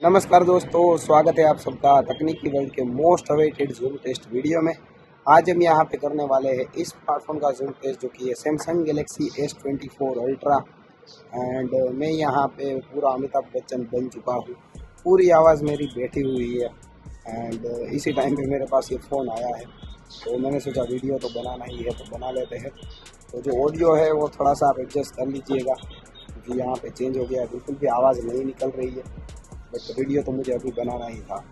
नमस्कार दोस्तों, स्वागत है आप सबका तकनीकी वर्ल्ड के most awaited zoom test video में। आज हम यहाँ पे करने वाले हैं इस स्मार्टफोन का जूम टेस्ट जो कि है Samsung Galaxy S24 ultra. And मैं यहाँ पे पूरा अमिताभ बच्चन बन चुका हूँ। पूरी आवाज़ मेरी बैठी हुई है। एंड इसी टाइम पे मेरे पास ये फ़ोन आया है, तो मैंने सोचा वीडियो तो बनाना ही है तो बना लेते हैं। तो जो ऑडियो है वो थोड़ा सा आप एडजस्ट कर लीजिएगा, क्योंकि यहाँ पे चेंज हो गया है, बिल्कुल भी आवाज़ नहीं निकल रही है। बट वीडियो तो मुझे अभी बनाना ही था,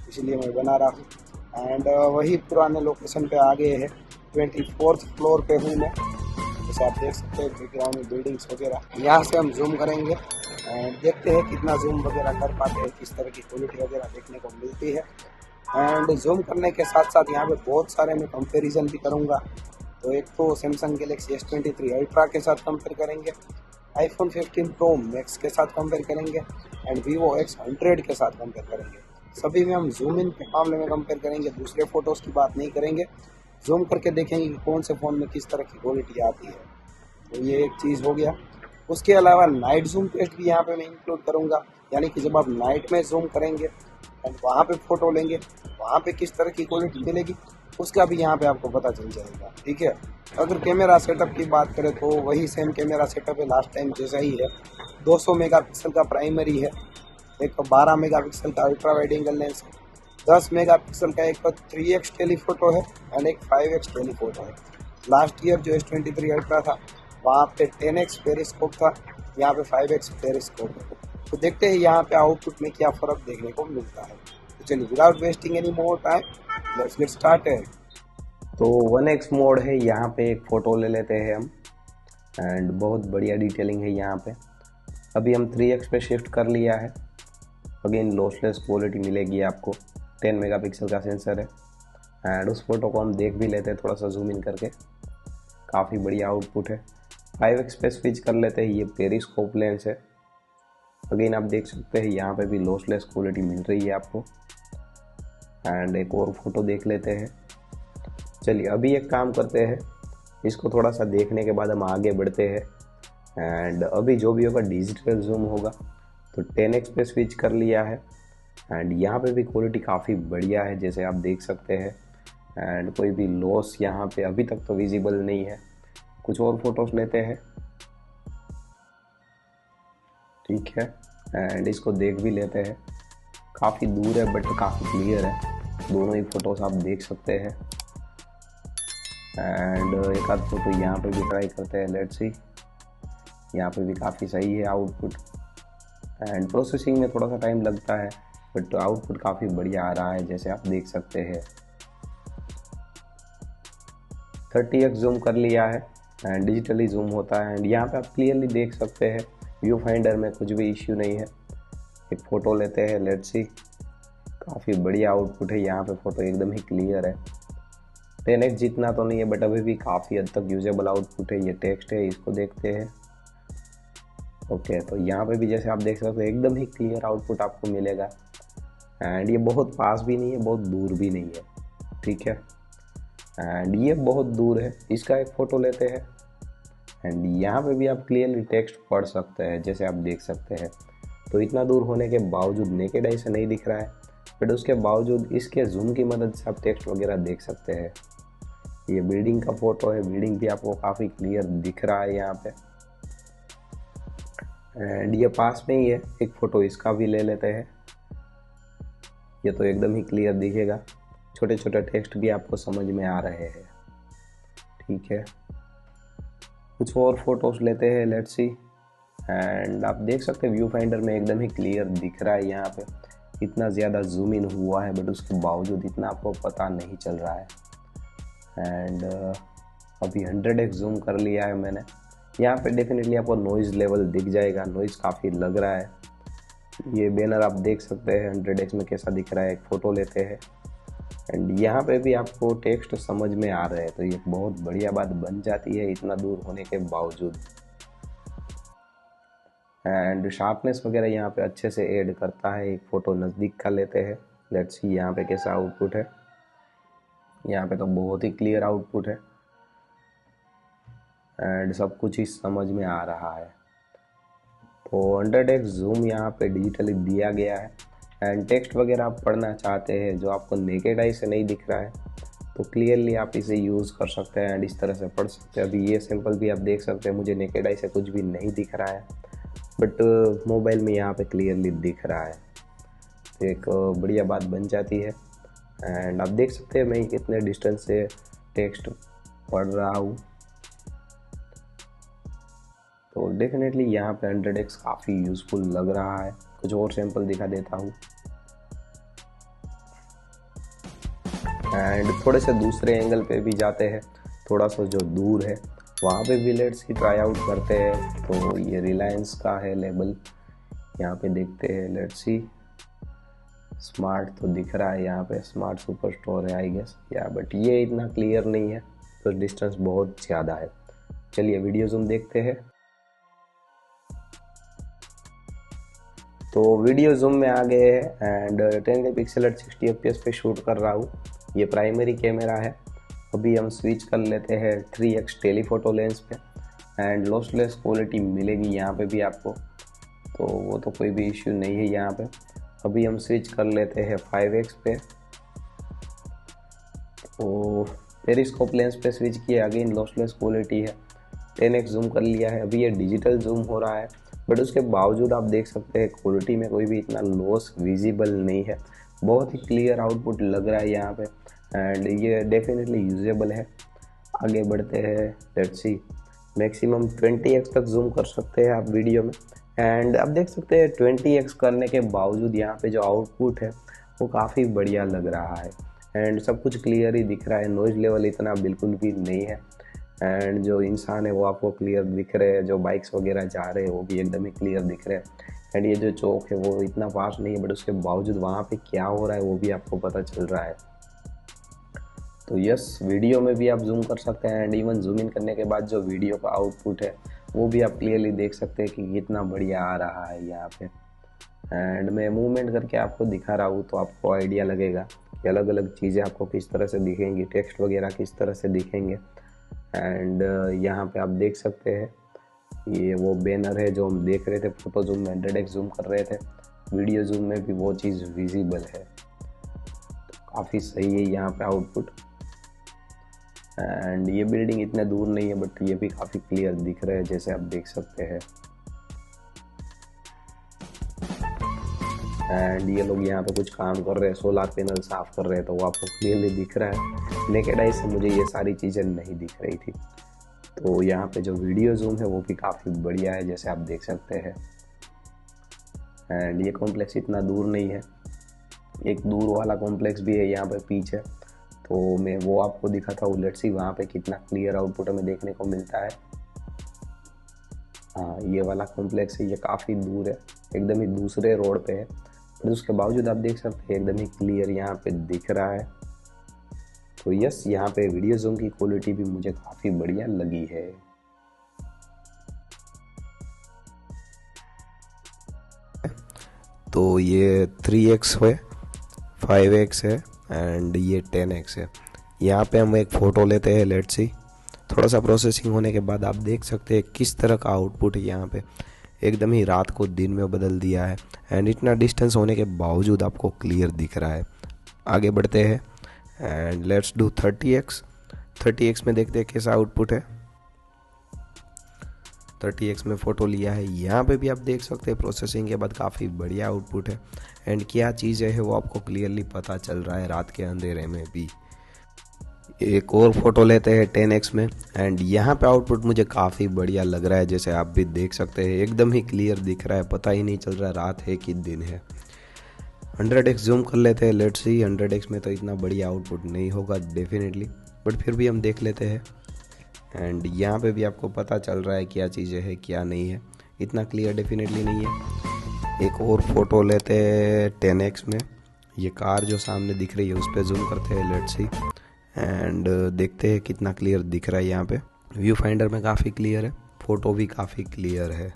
इसलिए मैं बना रहा हूँ। एंड वही पुराने लोकेशन पे आ गए हैं। 24th फ्लोर पे हूँ मैं, जैसे आप देख सकते हैं बैकग्राउंड में बिल्डिंग्स वगैरह। यहाँ से हम जूम करेंगे एंड देखते हैं कितना जूम वगैरह कर पाते हैं, किस तरह की क्वालिटी वगैरह देखने को मिलती है। एंड जूम करने के साथ साथ यहाँ पे बहुत सारे मैं कंपैरिजन भी करूँगा। तो एक तो सैमसंग गैलेक्सी S23 अल्ट्रा के साथ कंपेयर करेंगे, आईफोन 15 प्रो मैक्स के साथ कंपेयर करेंगे एंड वीवो X100 के साथ कंपेयर करेंगे। सभी में हम जूम इन के मामले में कंपेयर करेंगे, दूसरे फोटोज़ की बात नहीं करेंगे। जूम करके देखेंगे कि कौन से फ़ोन में किस तरह की क्वालिटी आती है। तो ये एक चीज़ हो गया। उसके अलावा नाइट जूम टेस्ट भी यहाँ पे मैं इंक्लूड करूँगा, यानी कि जब आप नाइट में जूम करेंगे एंड वहाँ पे फ़ोटो लेंगे, वहाँ पे किस तरह की क्वालिटी मिलेगी उसका भी यहाँ पे आपको पता चल जाएगा। ठीक है। अगर कैमरा सेटअप की बात करें तो वही सेम कैमरा सेटअप है, लास्ट टाइम जैसा ही है। 200 मेगापिक्सल का प्राइमरी है, एक 12 मेगापिक्सल का अल्ट्रा वाइड एंगल लेंस है, 10 मेगापिक्सल का एक 3x टेलीफोटो है एंड एक 5x टेलीफोटो है। लास्ट ईयर जो S23 अल्ट्रा था वहाँ पे 10x पेरिस्कोप था, यहाँ पे 5x पेरिस्कोप है। तो देखते हैं यहाँ पे आउटपुट में क्या फ़र्क देखने को मिलता है। तो चलिए without wasting any more time let's get started. तो 1x मोड है, यहाँ पे एक फ़ोटो ले लेते हैं हम एंड बहुत बढ़िया डिटेलिंग है यहाँ पे। अभी हम 3x पे शिफ्ट कर लिया है। अगेन लॉसलेस क्वालिटी मिलेगी आपको। 10 मेगापिक्सल का सेंसर है एंड उस फोटो को हम देख भी लेते हैं थोड़ा सा जूम इन करके। काफ़ी बढ़िया आउटपुट है। 5x पे स्विच कर लेते हैं, ये पेरिस्कोप लेंस है। अगेन आप देख सकते हैं यहाँ पे भी लॉसलेस क्वालिटी मिल रही है आपको। एंड एक और फोटो देख लेते हैं। चलिए अभी एक काम करते हैं, इसको थोड़ा सा देखने के बाद हम आगे बढ़ते हैं। एंड अभी जो भी होगा डिजिटल जूम होगा, तो 10x पे स्विच कर लिया है एंड यहाँ पे भी क्वालिटी काफ़ी बढ़िया है जैसे आप देख सकते हैं। एंड कोई भी लॉस यहाँ पे अभी तक तो विजिबल नहीं है। कुछ और फोटोज लेते हैं। ठीक है, एंड इसको देख भी लेते हैं। काफ़ी दूर है बट काफ़ी क्लियर है, दोनों ही फोटोज आप देख सकते हैं। एंड एक आध फोटो यहाँ पे भी ट्राई करते हैं, लेट्स सी। यहाँ पे भी काफ़ी सही है आउटपुट। एंड प्रोसेसिंग में थोड़ा सा टाइम लगता है बट आउटपुट काफ़ी बढ़िया आ रहा है जैसे आप देख सकते हैं। 30x जूम कर लिया है एंड डिजिटली जूम होता है एंड यहाँ पे आप क्लियरली देख सकते हैं, व्यू फाइंडर में कुछ भी इश्यू नहीं है। एक फ़ोटो लेते हैं, लेट्स सी। काफ़ी बढ़िया आउटपुट है, यहाँ पे फ़ोटो एकदम ही क्लियर है। 10x जितना तो नहीं है बट अभी भी काफ़ी हद तक यूजेबल आउटपुट है। ये टेक्स्ट है, इसको देखते हैं। ओके, तो यहाँ पे भी जैसे आप देख सकते हैं एकदम ही क्लियर आउटपुट आपको मिलेगा। एंड ये बहुत पास भी नहीं है, बहुत दूर भी नहीं है। ठीक है, एंड ये बहुत दूर है, इसका एक फ़ोटो लेते हैं। एंड यहाँ पे भी आप क्लियरली टेक्स्ट पढ़ सकते हैं जैसे आप देख सकते हैं। तो इतना दूर होने के बावजूद नेकेड आई से नहीं दिख रहा है, बट उसके बावजूद इसके जूम की मदद से आप टेक्स्ट वगैरह देख सकते हैं। ये बिल्डिंग का फ़ोटो है, बिल्डिंग भी आपको काफ़ी क्लियर दिख रहा है यहाँ पे। एंड ये पास में ही है, एक फ़ोटो इसका भी ले लेते हैं। ये तो एकदम ही क्लियर दिखेगा, छोटे छोटे टेक्स्ट भी आपको समझ में आ रहे हैं। ठीक है, कुछ और फोटोज़ लेते हैं, लेट्स सी। एंड आप देख सकते हैं व्यू फाइंडर में एकदम ही क्लियर दिख रहा है यहाँ पे। इतना ज़्यादा जूम इन हुआ है बट उसके बावजूद इतना आपको पता नहीं चल रहा है। एंड अभी 100x जूम कर लिया है मैंने। यहाँ पे डेफिनेटली आपको नॉइज़ लेवल दिख जाएगा, नॉइज़ काफ़ी लग रहा है। ये बैनर आप देख सकते हैं 100x में कैसा दिख रहा है। एक फ़ोटो लेते हैं एंड यहाँ पे भी आपको टेक्स्ट समझ में आ रहे हैं, तो ये बहुत बढ़िया बात बन जाती है इतना दूर होने के बावजूद। एंड शार्पनेस वगैरह यहाँ पे अच्छे से ऐड करता है। एक फ़ोटो नज़दीक का लेते हैं, लेट्स सी यहाँ पे कैसा आउटपुट है। यहाँ पे तो बहुत ही क्लियर आउटपुट है एंड सब कुछ ही समझ में आ रहा है। तो 100x जूम यहाँ पे डिजिटली दिया गया है एंड टेक्स्ट वगैरह आप पढ़ना चाहते हैं जो आपको नेकेड आई से नहीं दिख रहा है तो क्लियरली आप इसे यूज़ कर सकते हैं एंड इस तरह से पढ़ सकते हैं। अभी ये सैंपल भी आप देख सकते हैं, मुझे नेकेड आई से कुछ भी नहीं दिख रहा है बट मोबाइल में यहाँ पे क्लियरली दिख रहा है, तो एक बढ़िया बात बन जाती है। एंड आप देख सकते हैं मैं कितने डिस्टेंस से टेक्स्ट पढ़ रहा हूँ, तो डेफिनेटली यहाँ पे 100x काफ़ी यूज़फुल लग रहा है। कुछ और सैंपल दिखा देता हूँ एंड थोड़े से दूसरे एंगल पे भी जाते हैं, थोड़ा सा जो दूर है वहाँ पे भी लेट्स ही ट्राई आउट करते हैं। तो ये रिलायंस का है लेबल, यहाँ पे देखते हैं, लेट्स सी, स्मार्ट तो दिख रहा है यहाँ पे, स्मार्ट सुपर स्टोर है आई गेस या, बट ये इतना क्लियर नहीं है तो डिस्टेंस बहुत ज़्यादा है। चलिए वीडियो जूम देखते हैं। तो वीडियो जूम में आ गए हैं एंड 10 पिक्सल एट 60 fps पे शूट कर रहा हूँ। ये प्राइमरी कैमरा है। अभी हम स्विच कर लेते हैं 3x टेलीफोटो लेंस पे एंड लॉसलेस क्वालिटी मिलेगी यहाँ पे भी आपको, तो वो तो कोई भी इश्यू नहीं है यहाँ पे। अभी हम स्विच कर लेते हैं 5x पे, तो पेरिस्कोप लेंस पे स्विच किया, अगेन लॉसलेस क्वालिटी है। 10x जूम कर लिया है, अभी ये डिजिटल जूम हो रहा है बट उसके बावजूद आप देख सकते हैं क्वालिटी में कोई भी इतना लॉस विजिबल नहीं है, बहुत ही क्लियर आउटपुट लग रहा है यहाँ पे एंड ये डेफिनेटली यूजेबल है। आगे बढ़ते हैं, लेट्स सी, मैक्सिमम 20x तक जूम कर सकते हैं आप वीडियो में एंड आप देख सकते हैं 20x करने के बावजूद यहाँ पे जो आउटपुट है वो काफ़ी बढ़िया लग रहा है एंड सब कुछ क्लियर ही दिख रहा है, नॉइज़ लेवल इतना बिल्कुल भी नहीं है एंड जो इंसान है वो आपको क्लियर दिख रहे हैं, जो बाइक्स वगैरह जा रहे हैं वो भी एकदम ही क्लियर दिख रहे हैं एंड ये जो चौक है वो इतना फास्ट नहीं है बट उसके बावजूद वहाँ पे क्या हो रहा है वो भी आपको पता चल रहा है। तो यस, वीडियो में भी आप जूम कर सकते हैं एंड इवन जूम इन करने के बाद जो वीडियो का आउटपुट है वो भी आप क्लियरली देख सकते हैं कि कितना बढ़िया आ रहा है यहाँ पे। एंड मैं मूवमेंट करके आपको दिखा रहा हूँ तो आपको आइडिया लगेगा कि अलग अलग चीज़ें आपको किस तरह से दिखेंगी, टेक्स्ट वगैरह किस तरह से दिखेंगे। एंड यहाँ पे आप देख सकते हैं ये वो बैनर है जो हम देख रहे थे, फोटो जूम में 100x जूम कर रहे थे, वीडियो जूम में भी वो चीज़ विजिबल है, तो काफ़ी सही है यहाँ पे आउटपुट। एंड ये बिल्डिंग इतने दूर नहीं है बट ये भी काफ़ी क्लियर दिख रहा है जैसे आप देख सकते हैं। एंड ये लोग यहाँ पे कुछ काम कर रहे हैं, सोलर पैनल साफ कर रहे हैं, तो वो आपको क्लियरली दिख रहा है। नेकेड आई से मुझे ये सारी चीज़ें नहीं दिख रही थी, तो यहाँ पे जो वीडियो जूम है वो भी काफ़ी बढ़िया है जैसे आप देख सकते हैं। एंड ये कॉम्प्लेक्स इतना दूर नहीं है, एक दूर वाला कॉम्प्लेक्स भी है यहाँ पे पीछे, तो मैं वो आपको दिखाता हूँ। लेट्स सी वहाँ पे कितना क्लियर आउटपुट हमें देखने को मिलता है। हाँ, ये वाला कॉम्प्लेक्स है, ये काफ़ी दूर है, एकदम ही दूसरे रोड पे है पर उसके बावजूद आप देख सकते हैं एकदम ही क्लियर यहाँ पे दिख रहा है। तो यस, यहाँ पे वीडियो जूम की क्वालिटी भी मुझे काफ़ी बढ़िया लगी है। तो ये 3x है, 5x है एंड ये 10x है। यहाँ पे हम एक फ़ोटो लेते हैं, लेट्स सी, थोड़ा सा प्रोसेसिंग होने के बाद आप देख सकते हैं किस तरह का आउटपुट है। यहाँ पे एकदम ही रात को दिन में बदल दिया है एंड इतना डिस्टेंस होने के बावजूद आपको क्लियर दिख रहा है। आगे बढ़ते हैं एंड लेट्स डू 30x में देखते हैं कैसा आउटपुट है। 30x में फ़ोटो लिया है, यहाँ पे भी आप देख सकते हैं प्रोसेसिंग के बाद काफ़ी बढ़िया आउटपुट है एंड क्या चीज़ है वो आपको क्लियरली पता चल रहा है रात के अंधेरे में भी। एक और फ़ोटो लेते हैं 10x में एंड यहाँ पे आउटपुट मुझे काफ़ी बढ़िया लग रहा है जैसे आप भी देख सकते हैं, एकदम ही क्लियर दिख रहा है, पता ही नहीं चल रहा रात है कि दिन है। 100x जूम कर लेते हैं, लेट्स सी, 100x में तो इतना बढ़िया आउटपुट नहीं होगा डेफिनेटली बट फिर भी हम देख लेते हैं एंड यहाँ पे भी आपको पता चल रहा है क्या चीज़ें है क्या नहीं है, इतना क्लियर डेफिनेटली नहीं है। एक और फ़ोटो लेते हैं 10x में, ये कार जो सामने दिख रही है उस पर जूम करते हैं, लेट्स सी, एंड देखते हैं कितना क्लियर दिख रहा है। यहाँ पे व्यू फाइंडर में काफ़ी क्लियर है, फ़ोटो भी काफ़ी क्लियर है।